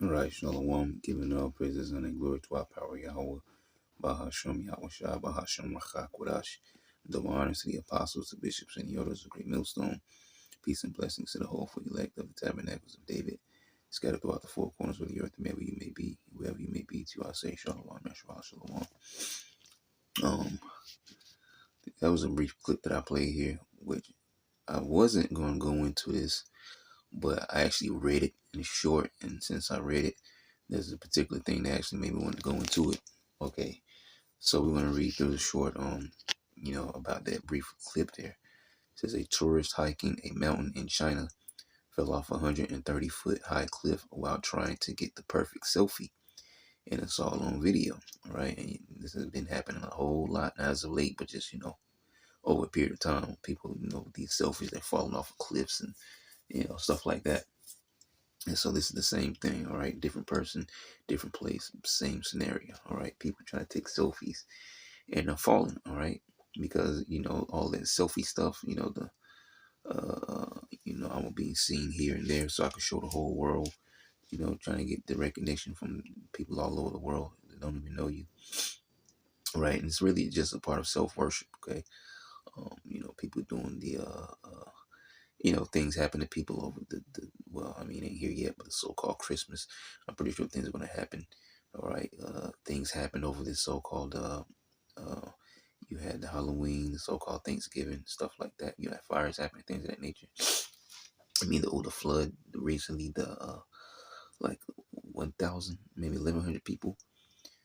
Alright, Shalom, giving all praises and glory to our power, Yahweh, Bahashem, Yahweh Shah, Bahashem, Machak, Wadash, double honors to the apostles, the bishops, and the elders of Great Millstone. Peace and blessings to the whole for the elect of the tabernacles of David, scattered throughout the four corners of the earth, wherever you may be, to you I say, Shalom, Yahshua, Shalom. That was a brief clip that I played here, which I wasn't going to go into this, but I actually read it in short, and since I read it, there's a particular thing that actually made me want to go into it. Okay, so we're going to read through the short, about that brief clip there. It says a tourist hiking a mountain in China fell off a 130-foot high cliff while trying to get the perfect selfie, and it's all on video, right? And this has been happening a whole lot, not as of late, but just, over a period of time. People, these selfies, they're falling off of cliffs and, stuff like that. And so this is the same thing, all right? Different person, different place, same scenario, all right? People trying to take selfies and they're falling, all right? Because, all that selfie stuff, I'm being seen here and there so I can show the whole world, trying to get the recognition from people all over the world that don't even know you, right? And it's really just a part of self-worship, okay? People doing the, things happen to people over it ain't here yet, but the so-called Christmas. I'm pretty sure things are going to happen. All right. Things happen over this so-called, you had the Halloween, the so-called Thanksgiving, stuff like that. You had fires happening, things of that nature. The flood recently, like 1,000, maybe 1,100 people.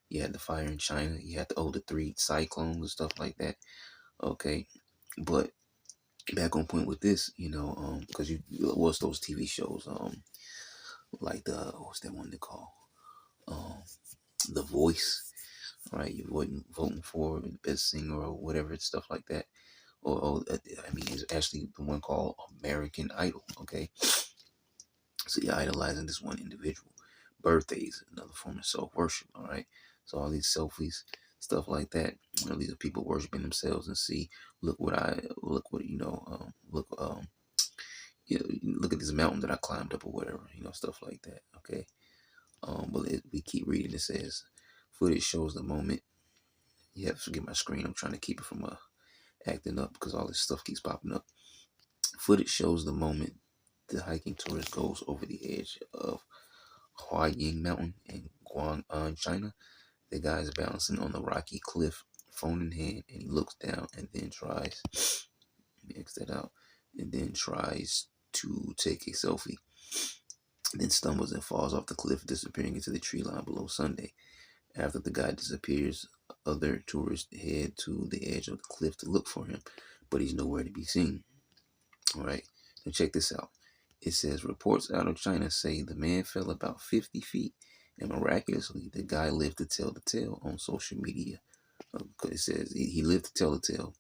You had the fire in China. You had the 3 cyclones and stuff like that. Okay. But back on point with this, because what's those TV shows, like what's that one they call, The Voice, right? You're voting for the best singer or whatever, stuff like that, or it's actually the one called American Idol, okay? So you're idolizing this one individual. Birthdays, another form of self-worship, all right? So all these selfies, stuff like that, these are people worshiping themselves and see, look at this mountain that I climbed up or whatever, stuff like that, okay? But we keep reading. It says, footage shows the moment. You have to forgive my screen. I'm trying to keep it from acting up because all this stuff keeps popping up. Footage shows the moment the hiking tourist goes over the edge of Huaying Mountain in Guang'an, China. The guy is balancing on the rocky cliff, phone in hand, and he looks down and then tries, to take a selfie. Then stumbles and falls off the cliff, disappearing into the tree line below Sunday. After the guy disappears, other tourists head to the edge of the cliff to look for him, but he's nowhere to be seen. All right, now check this out. It says, reports out of China say the man fell about 50 feet, and miraculously, the guy lived to tell the tale on social media. It says he lived to tell the tale,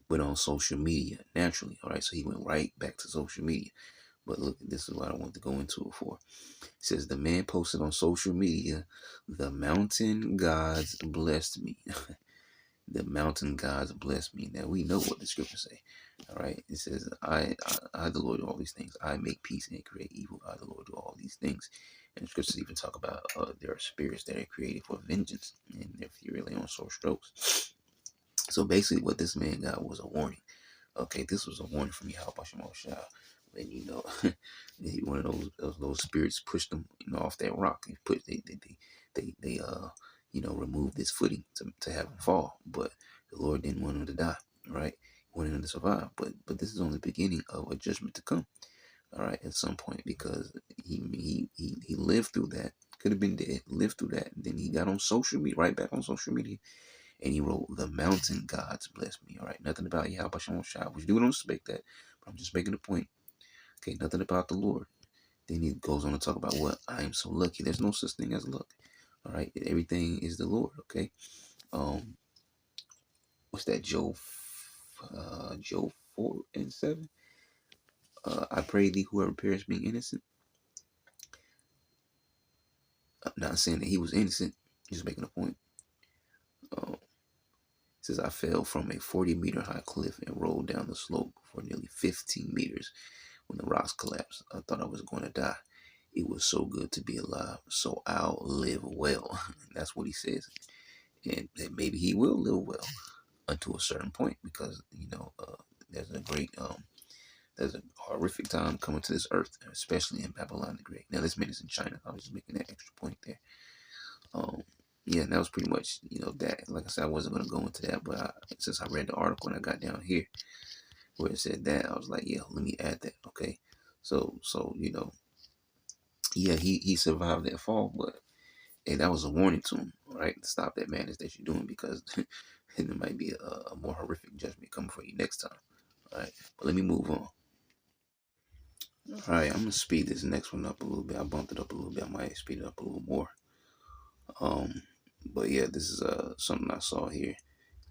but on social media, naturally. All right, so he went right back to social media. But look, this is what I want to go into it for. It says, the man posted on social media, the mountain gods blessed me. The mountain gods blessed me. Now, we know what the scriptures say. All right. It says, I the Lord, do all these things. I make peace and create evil. I, the Lord, do all these things. And the scriptures even talk about there are spirits that are created for vengeance. And if you really on sore strokes. So basically what this man got was a warning. Okay, this was a warning from Yahweh Shah. And one of those spirits pushed them, off that rock. They removed this footing to have him fall. But the Lord didn't want him to die, right? He wanted him to survive. But this is only the beginning of a judgment to come, all right, at some point, because he lived through that. Could have been dead, lived through that. Then he got on social media, right back on social media, and he wrote, the mountain gods bless me. All right, nothing about Yahweh Shah, which you don't expect that, but I'm just making a point. Okay, nothing about the Lord. Then he goes on to talk about what I am so lucky. There's no such thing as luck. All right, everything is the Lord. Okay, what's that? Job 4:7. I pray thee, whoever perished being innocent. Not saying that he was innocent, just making a point. It says, I fell from a 40-meter high cliff and rolled down the slope for nearly 15 meters when the rocks collapsed. I thought I was going to die. It was so good to be alive, so I'll live well. That's what he says. And maybe he will live well until a certain point, because, there's a horrific time coming to this earth, especially in Babylon the Great. Now, this man is in China. I was just making that extra point there. Yeah, and that was pretty much, that. Like I said, I wasn't going to go into that, but since I read the article and I got down here where it said that, I was like, yeah, let me add that, okay? So yeah, he survived that fall, but hey, that was a warning to him, right? Stop that madness that you're doing, because there might be a more horrific judgment coming for you next time, all right? But let me move on. All right, I'm gonna speed this next one up a little bit. I bumped it up a little bit. I might speed it up a little more. But yeah, this is something I saw here.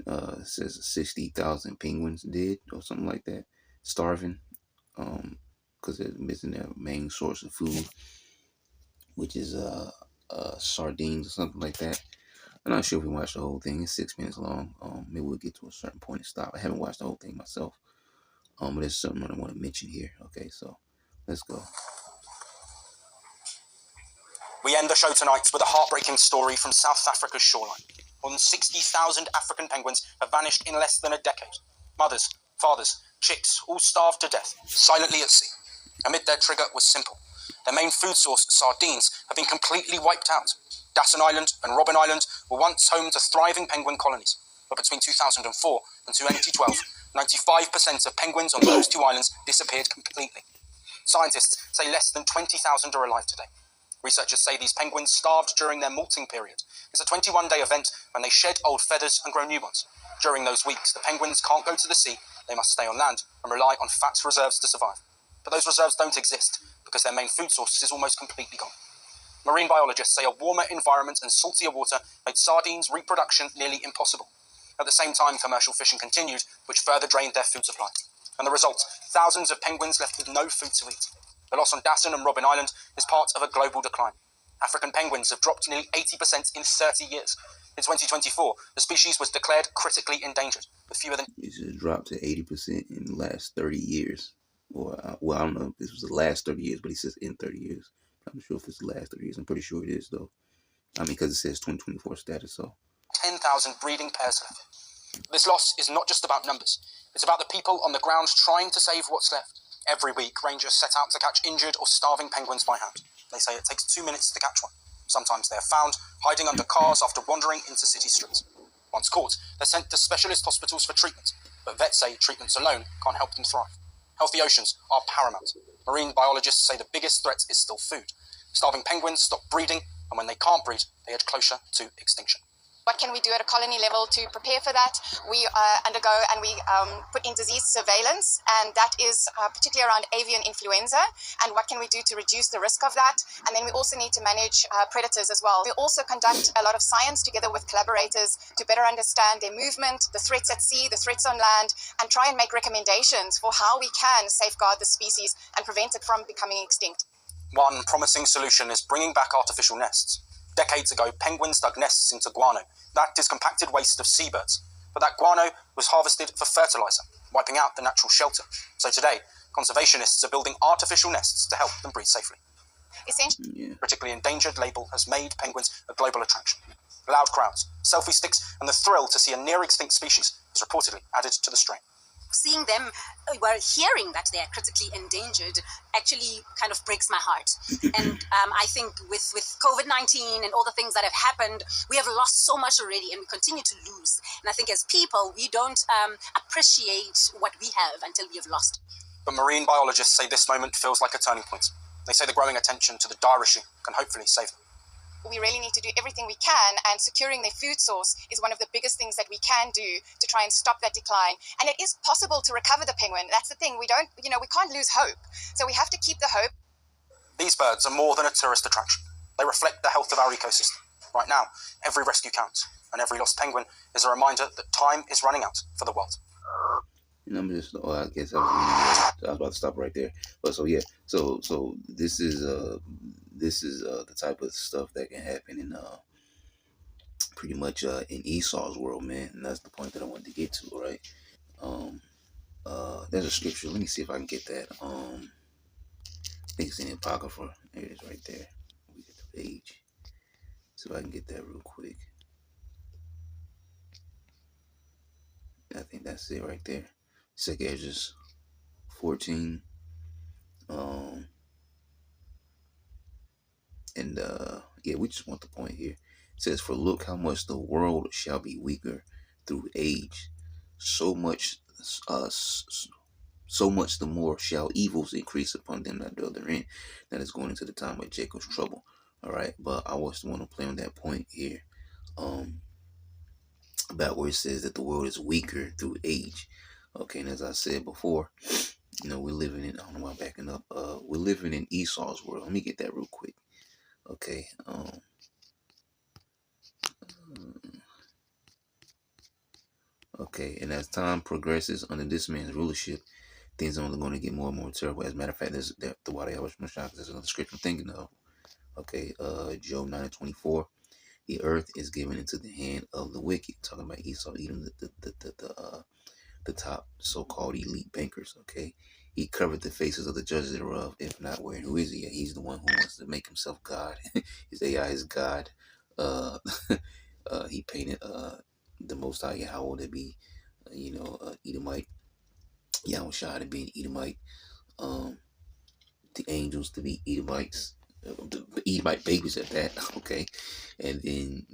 It says 60,000 penguins dead or something like that, starving, because they're missing their main source of food, which is sardines or something like that. I'm not sure if we watched the whole thing. It's 6 minutes long. Maybe we'll get to a certain point and stop. I haven't watched the whole thing myself. But there's something I want to mention here. Okay, so let's go. We end the show tonight with a heartbreaking story from South Africa's shoreline. More than 60,000 African penguins have vanished in less than a decade. Mothers, fathers, chicks, all starved to death, silently at sea. Amid their trigger was simple. Their main food source, sardines, have been completely wiped out. Dasson Island and Robben Island were once home to thriving penguin colonies, but between 2004 and 2012, 95% of penguins on those two islands disappeared completely. Scientists say less than 20,000 are alive today. Researchers say these penguins starved during their molting period. It's a 21-day event when they shed old feathers and grow new ones. During those weeks, the penguins can't go to the sea, they must stay on land and rely on fat reserves to survive. But those reserves don't exist because their main food source is almost completely gone. Marine biologists say a warmer environment and saltier water made sardines' reproduction nearly impossible. At the same time, commercial fishing continued, which further drained their food supply. And the result, thousands of penguins left with no food to eat. The loss on Dasson and Robben Island is part of a global decline. African penguins have dropped nearly 80% in 30 years. In 2024, the species was declared critically endangered, with fewer than... It just dropped to 80% in the last 30 years. Well, I don't know if this was the last 30 years, but he says in 30 years. I'm not sure if it's the last 30 years. I'm pretty sure it is, though. I mean, because it says 2024 status, so... 10,000 breeding pairs left. This loss is not just about numbers. It's about the people on the ground trying to save what's left. Every week, rangers set out to catch injured or starving penguins by hand. They say it takes 2 minutes to catch one. Sometimes they are found hiding under cars after wandering into city streets. Once caught, they're sent to specialist hospitals for treatment, but vets say treatments alone can't help them thrive. Healthy oceans are paramount. Marine biologists say the biggest threat is still food. Starving penguins stop breeding, and when they can't breed, they edge closer to extinction. What can we do at a colony level to prepare for that? We undergo and we put in disease surveillance, and that is particularly around avian influenza, and what can we do to reduce the risk of that? And then we also need to manage predators as well. We also conduct a lot of science together with collaborators to better understand their movement, the threats at sea, the threats on land, and try and make recommendations for how we can safeguard the species and prevent it from becoming extinct. One promising solution is bringing back artificial nests. Decades ago, penguins dug nests into guano. That is compacted waste of seabirds. But that guano was harvested for fertilizer, wiping out the natural shelter. So today, conservationists are building artificial nests to help them breed safely. Yeah. Critically endangered label has made penguins a global attraction. Loud crowds, selfie sticks, and the thrill to see a near-extinct species has reportedly added to the strain. Seeing them, well, hearing that they're critically endangered actually kind of breaks my heart. And I think with COVID-19 and all the things that have happened, we have lost so much already and we continue to lose. And I think as people, we don't appreciate what we have until we have lost. But marine biologists say this moment feels like a turning point. They say the growing attention to the dire issue can hopefully save them. We really need to do everything we can, and securing their food source is one of the biggest things that we can do to try and stop that decline. And it is possible to recover the penguin. That's the thing. We can't lose hope. So we have to keep the hope. These birds are more than a tourist attraction. They reflect the health of our ecosystem. Right now, every rescue counts, and every lost penguin is a reminder that time is running out for the world. And I'm just, oh, I guess I was about to stop right there. But so yeah, so this is the type of stuff that can happen in pretty much in Esau's world, man. And that's the point that I wanted to get to, right? Um, there's a scripture. Let me see if I can get that. I think it's in the Apocrypha. There it is, right there. We get the page. See if I can get that real quick. I think that's it right there. Second Ezra 14. Um, and yeah, we just want the point here. It says, "For look how much the world shall be weaker through age, so much, uh, so much the more shall evils increase upon them that dwell therein." That is going into the time of Jacob's trouble. All right, but I just want to play on that point here. About where it says that the world is weaker through age. Okay, and as I said before, we're living in, I don't know why I'm backing up. We're living in Esau's world. Let me get that real quick. Okay. Okay, and as time progresses under this man's rulership, things are only going to get more and more terrible. As a matter of fact, there's the water I was there's another scripture I'm thinking of. Okay, Job 9:24. The earth is given into the hand of the wicked. Talking about Esau, Edom, the top so-called elite bankers. Okay, he covered the faces of the judges thereof. If not, where and who is he? He's the one who wants to make himself God. His AI is God. Uh, he painted the Most High Yahweh to be, Edomite. Yahweh to be an Edomite. Um, the angels to be Edomites. The Edomite babies at that. Okay, and then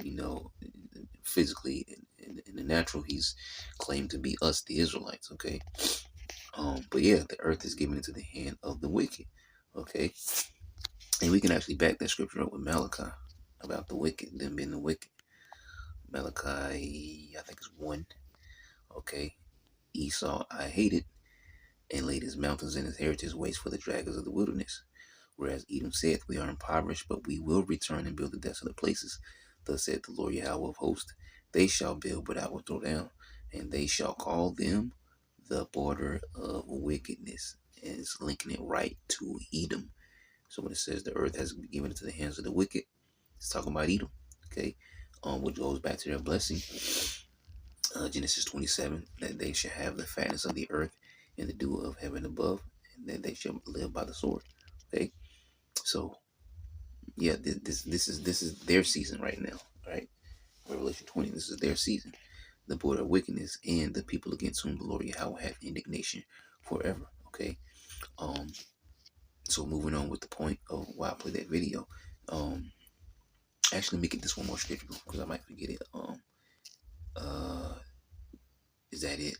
physically in the natural, he's claimed to be us, the Israelites. Okay. But yeah, the earth is given into the hand of the wicked. Okay. And we can actually back that scripture up with Malachi about the wicked, them being the wicked. Malachi, I think it's 1. Okay. Esau I hated and laid his mountains and his heritage waste for the dragons of the wilderness. Whereas Edom saith, we are impoverished, but we will return and build the desolate places. Thus saith the Lord Yahweh of hosts, they shall build, but I will throw down, and they shall call them the border of wickedness. And it's linking it right to Edom. So when it says the earth has been given into the hands of the wicked, it's talking about Edom. Okay, which goes back to their blessing. Genesis 27, that they shall have the fatness of the earth and the dew of heaven above, and that they shall live by the sword. Okay, so yeah, this is their season right now, right? Revelation 20, this is their season. The border of wickedness and the people against whom the Lord Yahweh hath indignation forever. Okay. So moving on with the point of why I played that video. Actually, let me get this one more scripture because I might forget it. Uh, is that it?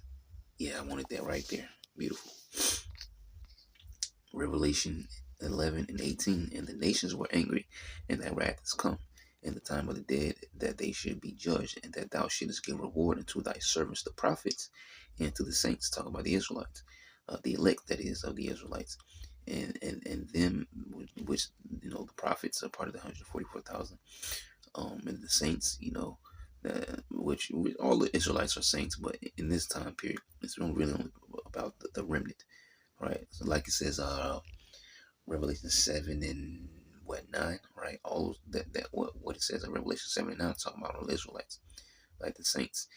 Yeah, I wanted that right there. Beautiful. Revelation 11:18. And the nations were angry, and that wrath is come, and the time of the dead, that they should be judged, and that thou shouldest give reward unto thy servants, the prophets, and to the saints. Talk about the Israelites, the elect, that is, of the Israelites, and them, which the prophets are part of the 144,000, and the saints, which all the Israelites are saints, but in this time period, it's really only about the remnant, right? So, like it says, Revelation 7 and 9, right? All that what it says in Revelation 7 and 9, talking about all the Israelites, like the saints,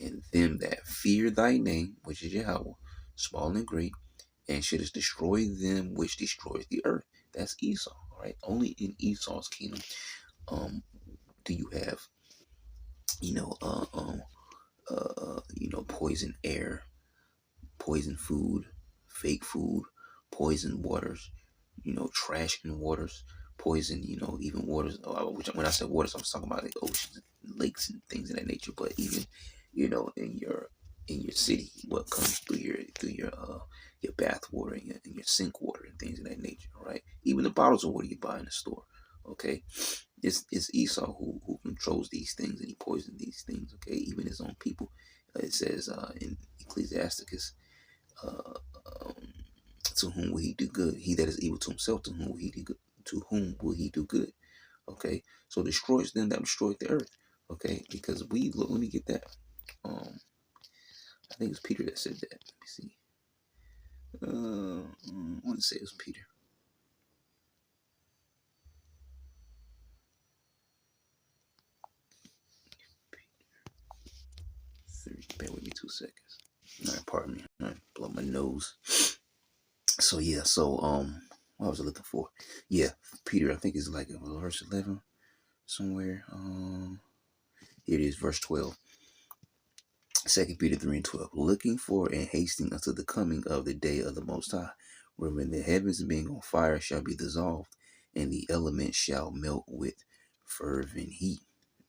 and them that fear thy name, which is Yahweh, small and great, and shouldest destroy them which destroy the earth. That's Esau, right? Only in Esau's kingdom do you have, poison air, poison food, fake food, poison waters, trash in waters, poison, even waters. Which when I said waters, I was talking about like oceans, lakes, and things of that nature. But even, in your city, what comes through your bath water and your sink water and things of that nature, right? Even the bottles of water you buy in the store, okay? It's Esau who controls these things, and he poisons these things, okay? Even his own people. It says in Ecclesiasticus, uh, um, to whom will he do good? He that is evil to himself, to whom will he do good? To whom will he do good? Okay, so destroys them that destroyed the earth. Okay, because let me get that. I think it was Peter that said that. Let me see. I want to say it was Peter. Bear with me 2 seconds. All right, pardon me. All right, blow my nose. So yeah, what was I looking for? Yeah, Peter. I think it's like verse 11 somewhere. Here it is, verse 12. 2 Peter 3:12. Looking for and hasting unto the coming of the day of the Most High, wherein the heavens being on fire shall be dissolved, and the elements shall melt with fervent heat.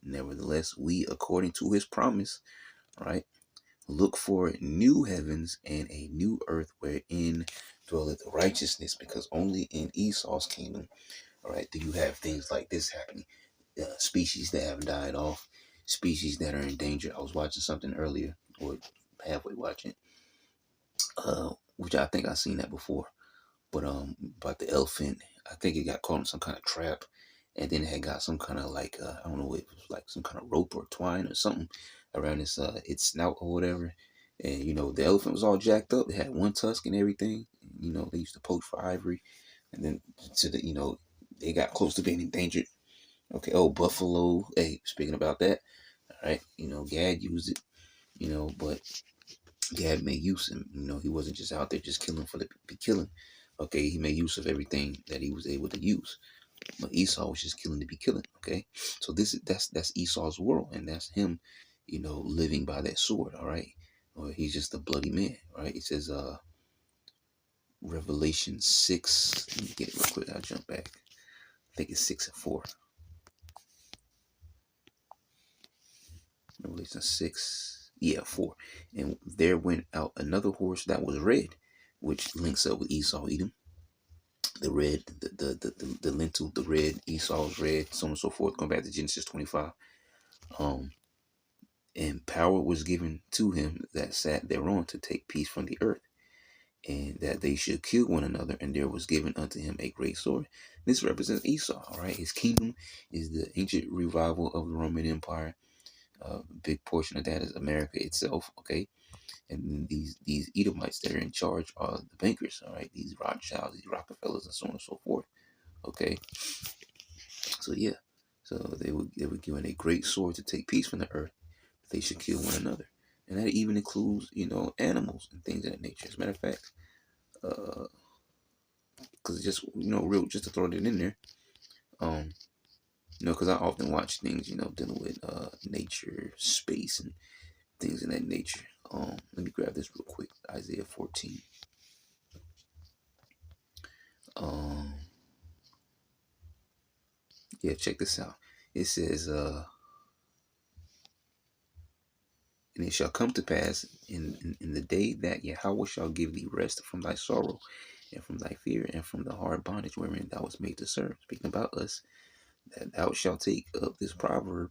Nevertheless, we, according to his promise, right, look for new heavens and a new earth wherein dwelleth righteousness, because only in Esau's kingdom, all right, do you have things like this happening. Species that have died off, species that are in danger. I was watching something earlier, or halfway watching, which I think I've seen that before, but about the elephant. I think it got caught in some kind of trap, and then it had got some kind of like I don't know, it was like some kind of rope or twine or something around its snout or whatever. And the elephant was all jacked up. It had one tusk and everything. They used to poach for ivory, and then they got close to being endangered. Okay, oh, buffalo. Hey, speaking about that, all right, Gad used it, but Gad made use, and he wasn't just out there just killing for the be killing. Okay, he made use of everything that he was able to use. But Esau was just killing to be killing. Okay, so that's Esau's world, and that's him, living by that sword. All right, or he's just a bloody man. All right, it says Revelation 6. Let me get it real quick. I'll jump back. I think it's 6:4. Revelation 6, yeah, 4. And there went out another horse that was red, which links up with Esau, Edom. The red, the lentil, the red, Esau's red, so on and so forth, going back to Genesis 25. And power was given to him that sat thereon to take peace from the earth, and that they should kill one another, and there was given unto him a great sword. This represents Esau, all right? His kingdom is the ancient revival of the Roman Empire. A big portion of that is America itself, okay? And these Edomites that are in charge are the bankers, all right? These Rothschilds, these Rockefellers, and so on and so forth, okay? So yeah, so they were given a great sword to take peace from the earth. They should kill one another, and that even includes animals and things of that nature. As a matter of fact, because just real, just to throw it in there, because I often watch things dealing with nature, space, and things of that nature. Let me grab this real quick. Isaiah 14. Yeah, check this out. It says, and it shall come to pass in the day that Yahweh shall give thee rest from thy sorrow, and from thy fear, and from the hard bondage wherein thou wast made to serve. Speaking about us, that thou shalt take up this proverb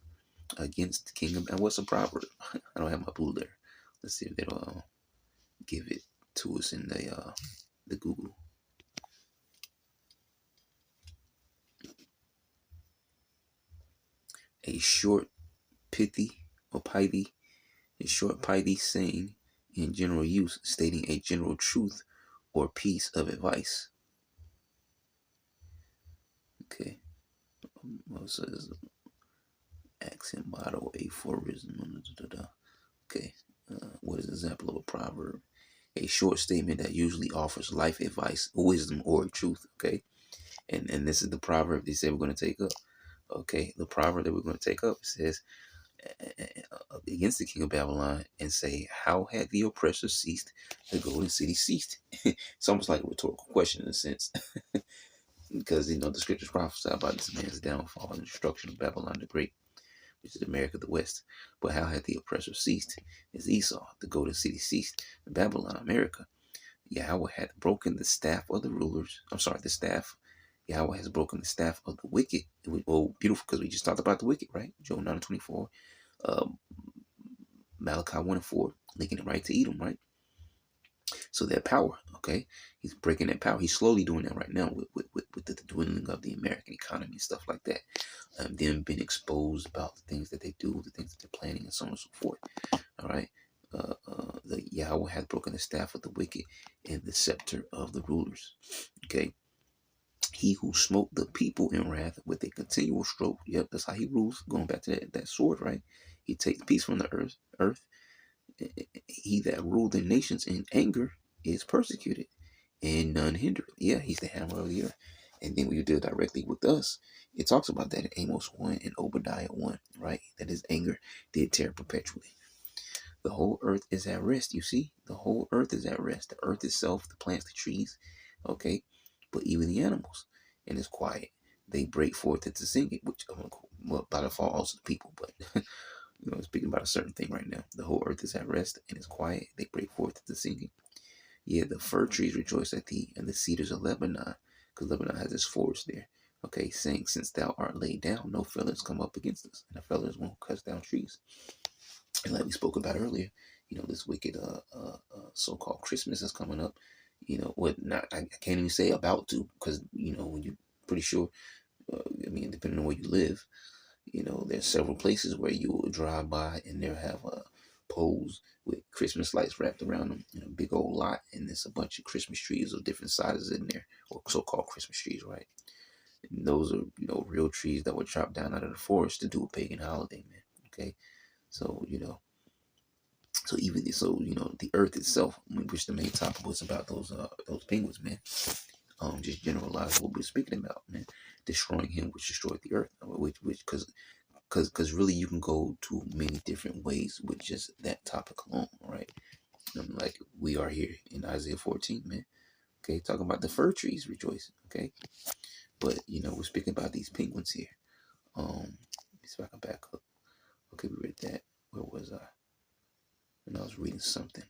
against the kingdom. And what's a proverb? I don't have my blue there. Let's see if they'll give it to us in the Google. A short, pithy, or pithy, a short, pithy saying in general use, stating a general truth or piece of advice. Okay. What says accent, motto, aphorism. Okay. What is an example of a proverb? A short statement that usually offers life advice, wisdom, or truth. Okay. And this is the proverb they say we're going to take up. Okay. The proverb that we're going to take up says, against the king of Babylon, and say, how had the oppressor ceased? The golden city ceased. It's almost like a rhetorical question in a sense. Because, the scriptures prophesy about this man's downfall and destruction of Babylon the Great, which is America the West. But how had the oppressor ceased? Is Esau, the golden city ceased. Babylon, America. Yahweh had broken the staff of the rulers. I'm sorry, the staff. Yahweh has broken the staff of the wicked. Oh, beautiful, because we just talked about the wicked, right? Job 9:24. Malachi 1:4, linking it right to Edom, right? So that power, okay, he's breaking that power. He's slowly doing that right now with the dwindling of the American economy and stuff like that. Them being exposed about the things that they do, the things that they're planning, and so on and so forth. All right. The Yahweh hath broken the staff of the wicked and the scepter of the rulers. Okay. He who smote the people in wrath with a continual stroke. Yep, that's how he rules. Going back to that sword, right? He takes peace from the earth. He that ruled the nations in anger is persecuted, and none hindered. Yeah, he's the hammer of the earth. And then when you deal directly with us, it talks about that in Amos 1 and Obadiah 1, right? That his anger did tear perpetually. The whole earth is at rest, you see? The whole earth is at rest. The earth itself, the plants, the trees, okay? But even the animals, and it's quiet. They break forth into singing, which, well, by default, also the people, but, speaking about a certain thing right now. The whole earth is at rest, and it's quiet. They break forth into singing. Yeah, the fir trees rejoice at thee, and the cedars of Lebanon, because Lebanon has its forest there, okay, saying, since thou art laid down, no fellows come up against us. And the fellows won't cut down trees. And like we spoke about earlier, this wicked so-called Christmas is coming up. What not? I can't even say about to, because when you're pretty sure. Depending on where you live, there's several places where you will drive by and they'll have poles with Christmas lights wrapped around them in a big old lot, and there's a bunch of Christmas trees of different sizes in there, or so-called Christmas trees, right? And those are real trees that were chopped down out of the forest to do a pagan holiday, man. Okay, so the earth itself, which the main topic was about those penguins, man. Just generalize what we're speaking about, man. Destroying him, which destroyed the earth, which because really you can go to many different ways with just that topic alone, right? Like we are here in Isaiah 14, man. Okay, talking about the fir trees rejoicing, okay? But we're speaking about these penguins here. Let me see if I can back up. Okay, we read that. Where was I? When I was reading something.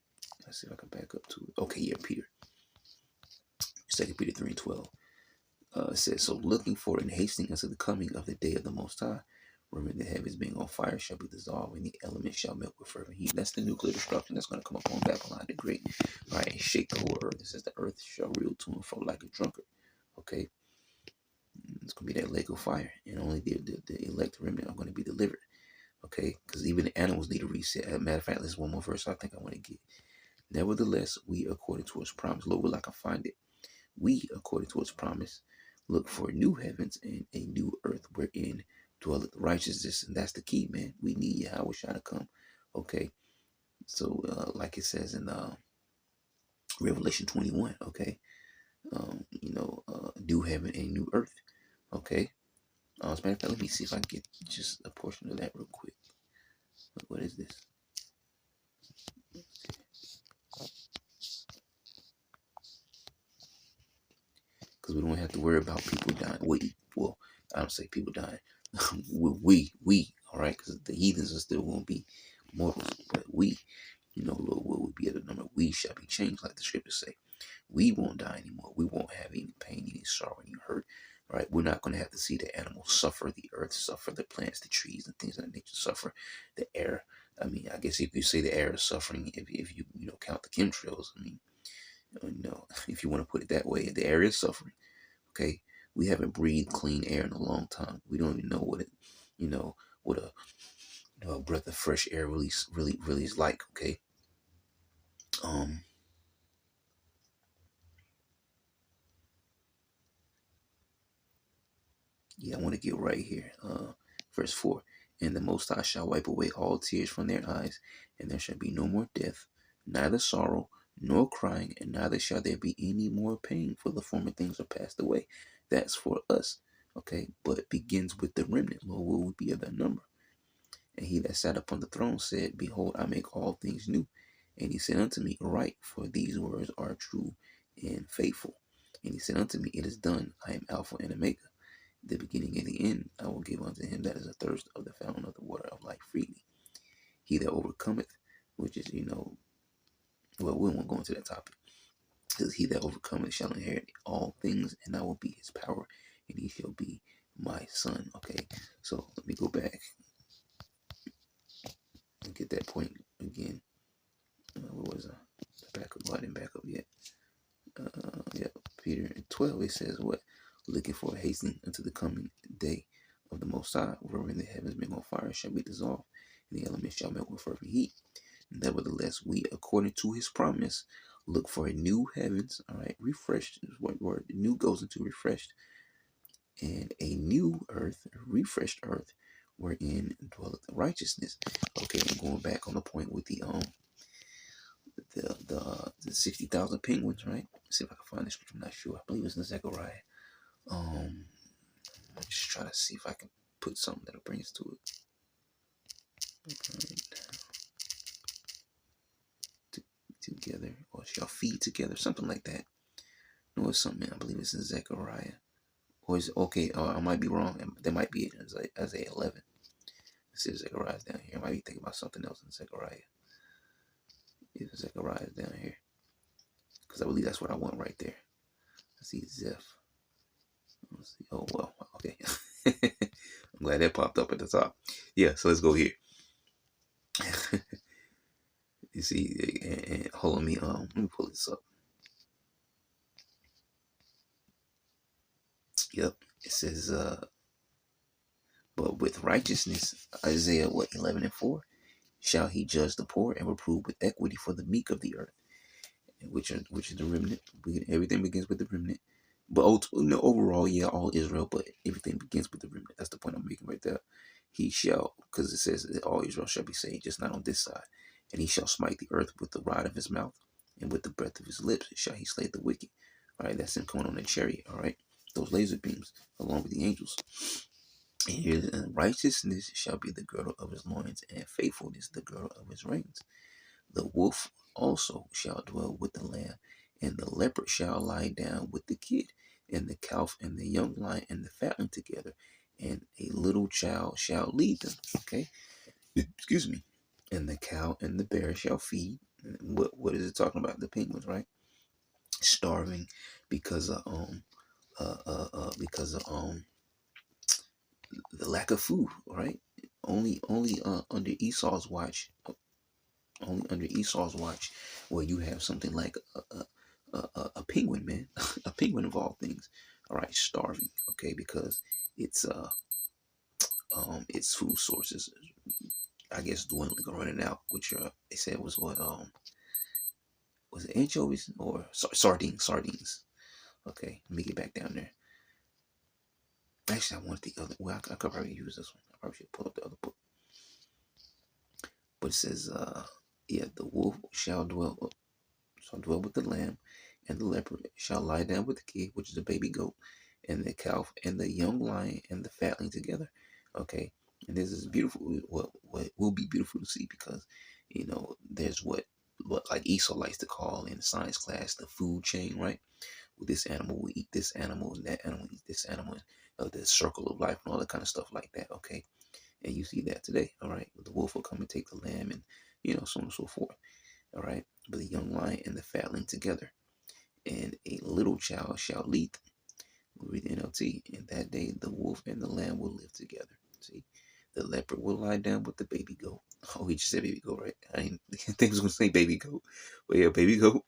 Let's see if I can back up to it. Okay, yeah, Peter. 2 Peter 3:12. It says, so looking for and hastening unto the coming of the day of the Most High, wherein the heavens being on fire shall be dissolved, and the elements shall melt with fervent heat. That's the nuclear destruction that's going to come upon Babylon the Great, right? And shake the whole earth. It says the earth shall reel to and fro like a drunkard. Okay, it's going to be that lake of fire, and only the elect remnant are going to be delivered. Okay, because even the animals need a reset. As a matter of fact, there's one more verse I think I want to get. Nevertheless, we, according to his promise, Lord, will I can find it. We, according to his promise, look for new heavens and a new earth wherein dwelleth righteousness. And that's the key, man. We need Yahweh Shai to come. Okay. So, like it says in Revelation 21, okay. New heaven and new earth. Okay. As a matter of fact, let me see if I can get just a portion of that real quick. What is this? Because we don't have to worry about people dying. Well, I don't say people dying. we, all right, because the heathens are still going to be mortals, but we, Lord, will be at the number. We shall be changed, like the scriptures say. We won't die anymore. We won't have any pain, any sorrow, any hurt, right? We're not going to have to see the animals suffer, the earth suffer, the plants, the trees, and things of that nature suffer, the air. I guess if you say the air is suffering, if you count the chemtrails, if you want to put it that way, the air is suffering. Okay, we haven't breathed clean air in a long time. We don't even know what it, what a breath of fresh air really is like. Okay, I want to get right here. Verse 4. And the Most High shall wipe away all tears from their eyes, and there shall be no more death, neither sorrow, nor crying, and neither shall there be any more pain, for the former things are passed away. That's for us. Okay, but it begins with the remnant. Lord, will we be of that number? And he that sat upon the throne said, behold, I make all things new. And he said unto me, write, for these words are true and faithful. And he said unto me, it is done. I am Alpha and Omega, the beginning and the end. I will give unto him that is athirst of the fountain of the water of life freely. He that overcometh, which is, well, we won't go into that topic. Because he that overcometh shall inherit all things, and I will be his power, and he shall be my son. Okay, so let me go back and get that point again. What was I? Back up. I didn't back up yet. Peter 12, it says what? Looking for hastening unto the coming day of the Most High, wherein the heavens being on fire shall be dissolved, and the elements shall melt with fervent heat. Nevertheless, we, according to his promise, look for a new heavens, all right, refreshed is what word. New goes into refreshed, and a new earth, a refreshed earth, wherein dwelleth righteousness. Okay, I'm going back on the point with the 60,000 penguins, right? Let's see if I can find this scripture. I'm not sure. I believe it's in Zechariah. I'm just trying to see if I can put something that'll bring us to it. Right. Together, or shall feed together, something like that. No, it's something. I believe it's in Zechariah. Or is okay? I might be wrong. That might be it in Isaiah 11. It says Zechariah's down here. I might be thinking about something else in Zechariah. If Zechariah's down here, because I believe that's what I want right there. I see Zeph. Let's see. Oh well, okay. I'm glad that popped up at the top. Yeah, so let's go here. You see, and hold on, let me pull this up. Yep, it says, but with righteousness, Isaiah 11:4, shall he judge the poor and reprove with equity for the meek of the earth, which is the remnant. Everything begins with the remnant. But overall, yeah, all Israel, but everything begins with the remnant. That's the point I'm making right there. He shall, because it says that all Israel shall be saved, just not on this side. And he shall smite the earth with the rod of his mouth, and with the breath of his lips shall he slay the wicked. All right, that's him coming on a chariot. All right, those laser beams along with the angels. And here, righteousness shall be the girdle of his loins, and faithfulness the girdle of his reins. The wolf also shall dwell with the lamb, and the leopard shall lie down with the kid, and the calf and the young lion and the fatling together, and a little child shall lead them. Okay, excuse me. And the cow and the bear shall feed. What is it talking about? The penguins, right? Starving because of the lack of food, right? Only under Esau's watch, where you have something like a penguin, man, a penguin of all things. All right, starving, okay, because its food sources, I guess, dwindling or running out, which they said was what was it anchovies or sardines. Okay, let me get back down there. Actually, I want the other. Well, I could probably use this one. I probably should pull up the other book. But it says, yeah, the wolf shall dwell with the lamb, and the leopard shall lie down with the kid, which is a baby goat, and the calf and the young lion and the fatling together. Okay, and this is beautiful. What will be beautiful to see, because there's what like Esau likes to call in science class the food chain, right? Well, this animal will eat this animal, and that animal eats this animal, and the circle of life and all that kind of stuff like that. Okay, and you see that today. All right, the wolf will come and take the lamb, and so on and so forth. All right, but the young lion and the fatling together, and a little child shall lead them. We read the NLT. In that day, the wolf and the lamb will live together. See, the leopard will lie down with the baby goat. Oh, he just said baby goat, right? I didn't think he was gonna say baby goat, but yeah, baby goat.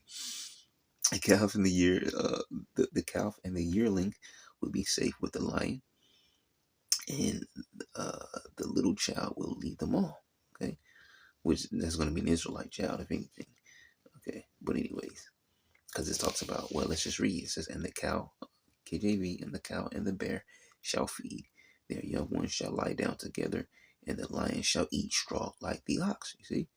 The calf and the calf and the yearling will be safe with the lion, and the little child will lead them all. Okay, which that's going to be an Israelite child, if anything. Okay, but anyways, because it talks about, well, let's just read. It says, and the cow, KJV, and the cow and the bear shall feed. Their young ones shall lie down together, and the lion shall eat straw like the ox. You see?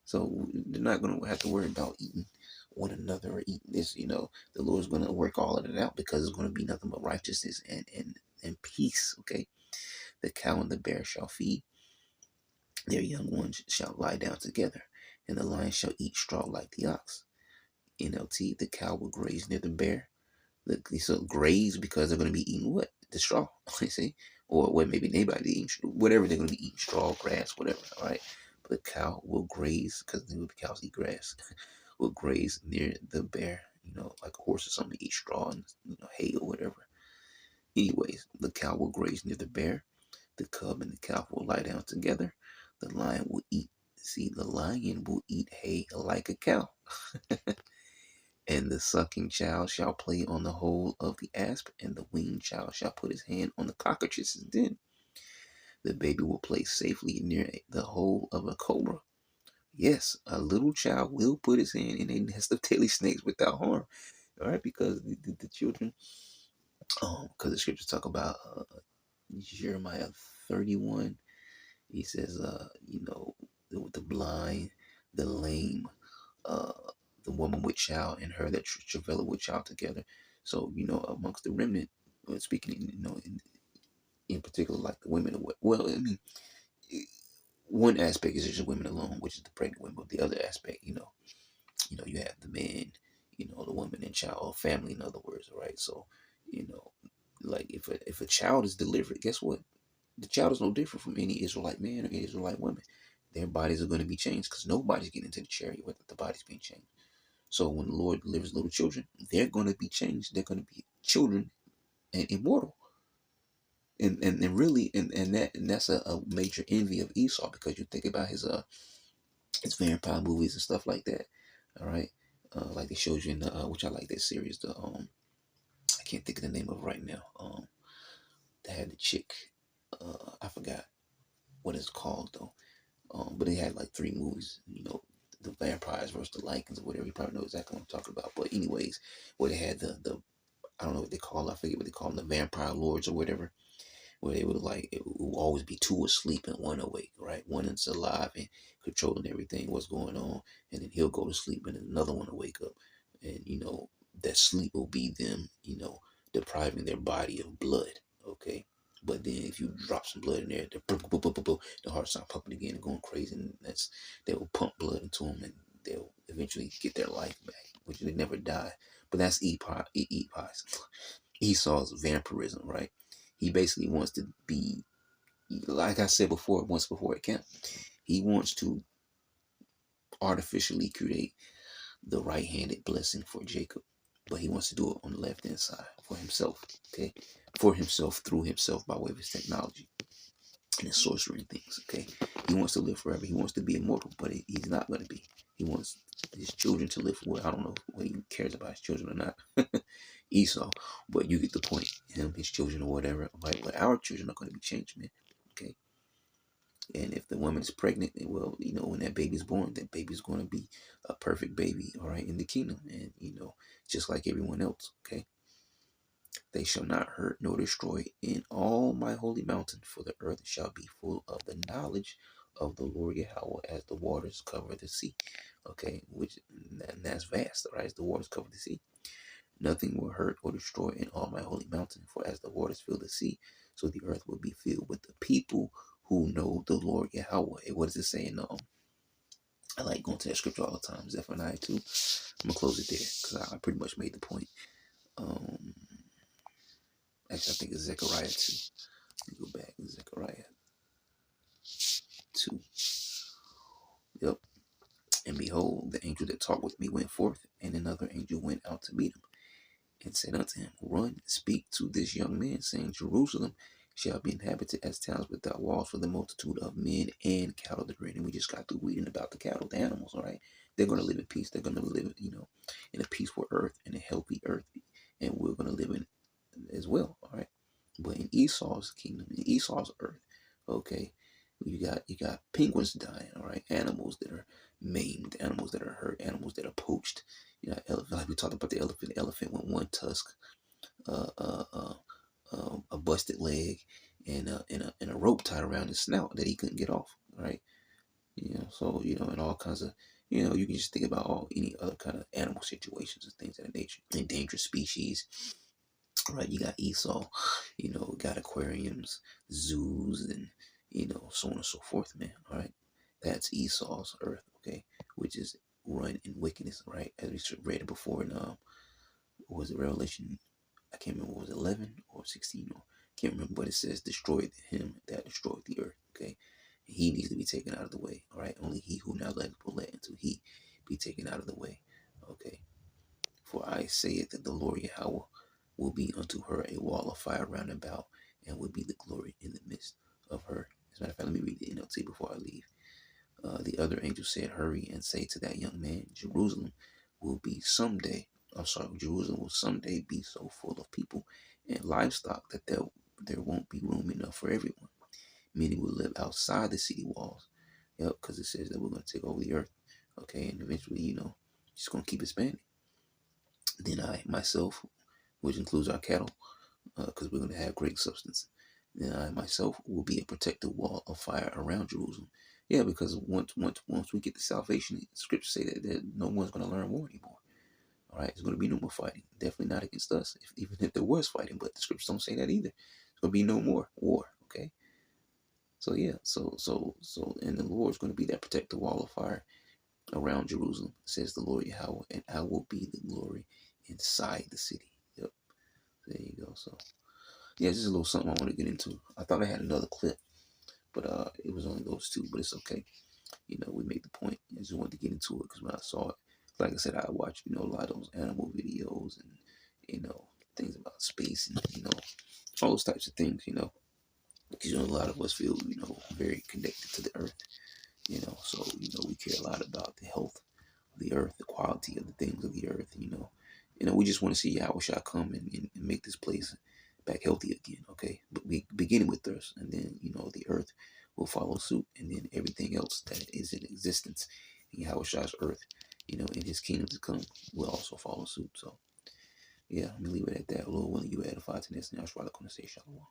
So they're not going to have to worry about eating one another or eating this. The Lord's going to work all of it out, because it's going to be nothing but righteousness and peace. Okay? The cow and the bear shall feed. Their young ones shall lie down together, and the lion shall eat straw like the ox. NLT, the cow will graze near the bear. So graze, because they're going to be eating what? The straw, you see? Or what, maybe anybody eating, whatever, they're going to be eating straw, grass, whatever, all right? But the cow will graze, because the cows eat grass, will graze near the bear, like a horse or something, eat straw and, hay or whatever. Anyways, the cow will graze near the bear. The cub and the calf will lie down together. The lion will eat. See, the lion will eat hay like a cow. And the sucking child shall play on the hole of the asp, and the weaned child shall put his hand on the cockroach's den. The baby will play safely near the hole of a cobra, Yes, a little child will put his hand in a nest of deadly snakes without harm. All right, because the children, because the scriptures talk about Jeremiah 31. He says, the blind, the lame, uh, the woman with child, and her that travaileth with child together. So, amongst the remnant, speaking, in particular, like the women. Well, I mean, one aspect is just women alone, which is the pregnant women. But the other aspect, you have the man, the woman and child, or family, in other words, right? So, like if a child is delivered, guess what? The child is no different from any Israelite man or Israelite woman. Their bodies are going to be changed because nobody's getting into the chariot without the body's being changed. So when the Lord delivers little children, they're going to be changed. They're going to be children and immortal. And really, that's a major envy of Esau, because you think about his vampire movies and stuff like that. All right, like they showed you in the which I like that series. The I can't think of the name of it right now. They had the chick. I forgot what it's called though. But they had like three movies. The vampires versus the Lycans or whatever. You probably know exactly what I'm talking about. But anyways, where they had the I don't know what they call it. I forget what they call them, the vampire lords or whatever, where they would like, it would always be two asleep and one awake, right? One is alive and controlling everything, what's going on, and then he'll go to sleep and then another one will wake up. And that sleep will be them, depriving their body of blood. Okay. But then if you drop some blood in there, the heart starts pumping again and going crazy, and they will pump blood into them, and they'll eventually get their life back, which they never die. But that's Esau's vampirism, right? He basically wants to be, like I said before, once before at camp, he wants to artificially create the right-handed blessing for Jacob, but he wants to do it on the left-hand side for himself, okay? For himself, through himself, by way of his technology and his sorcery and things, okay? He wants to live forever. He wants to be immortal, but he's not going to be. He wants his children to live forever. I don't know what he cares about his children or not. Esau, but you get the point. Him, his children, or whatever. Right? But our children are going to be changed, man. Okay. And if the woman is pregnant, well, when that baby's born, that baby's going to be a perfect baby, all right, in the kingdom, and just like everyone else. Okay. They shall not hurt nor destroy in all my holy mountain, for the earth shall be full of the knowledge of the Lord Yahweh as the waters cover the sea. Okay, and that's vast, right? As the waters cover the sea. Nothing will hurt or destroy in all my holy mountain, for as the waters fill the sea, so the earth will be filled with the people who know the Lord Yahweh. What does it say in I like going to that scripture all the time, Zephaniah 2. I'm gonna close it there because I pretty much made the point. Actually, I think it's Zechariah 2. Let me go back. Zechariah 2. Yep. And behold, the angel that talked with me went forth, and another angel went out to meet him, and said unto him, Run, speak to this young man, saying, Jerusalem shall be inhabited as towns without walls for the multitude of men and cattle that are in. And we just got through reading about the cattle, the animals, all right? They're going to live in peace. They're going to live, in a peaceful earth, in a healthy earth, and we're going to live in as well, all right? But in Esau's kingdom, in Esau's earth, okay, you got penguins dying, all right? Animals that are maimed, animals that are hurt, animals that are poached. Elephant, like we talked about the elephant. The elephant with one tusk, uh, uh, uh, a busted leg, and a rope tied around his snout that he couldn't get off, right? So and all kinds of, you can just think about any other kind of animal situations and things of that nature. Endangered species, right? You got Esau, got aquariums, zoos, and so on and so forth, man. All right, that's Esau's earth, okay, which is run in wickedness, right? As we read it before in what was it, Revelation? I can't remember, what was it, 11 or 16, or can't remember, but it says destroyed him that destroyed the earth, okay? He needs to be taken out of the way, all right? Only he who now let will let until he be taken out of the way, okay? For I say it that the Lord Yahweh will be unto her a wall of fire round about, and will be the glory in the midst of her. As a matter of fact, let me read the NLT before I leave. The other angel said, Hurry and say to that young man, Jerusalem will someday be so full of people and livestock that there won't be room enough for everyone. Many will live outside the city walls, Yep, because it says that we're going to take over the earth. Okay, and eventually, just going to keep expanding. Then I, myself, which includes our cattle, because we're going to have great substance. Then I, myself, will be a protective wall of fire around Jerusalem. Yeah, because once we get the salvation, the scriptures say that no one's going to learn war anymore. All right, there's going to be no more fighting. Definitely not against us, even if there was fighting. But the scriptures don't say that either. There's going to be no more war. Okay. So yeah, and the Lord is going to be that protective wall of fire around Jerusalem, says the Lord Yahweh, and I will be the glory inside the city. Yep. There you go. So yeah, this is a little something I want to get into. I thought I had another clip, but it was only those two. But it's okay. We made the point. I just wanted to get into it because when I saw it, like I said, I watched a lot of those animal videos and things about space and all those types of things. Because a lot of us feel very connected to the earth. So we care a lot about the health of the earth, the quality of the things of the earth. We just want to see Yahushua come and make this place back healthy again. Okay, but we beginning with us, and then the earth will follow suit, and then everything else that is in existence in Yahushua's earth, in His kingdom to come, will also follow suit. So yeah, I'm gonna leave it at that. Lord willing, you edify to this, and I'll try to say shalom.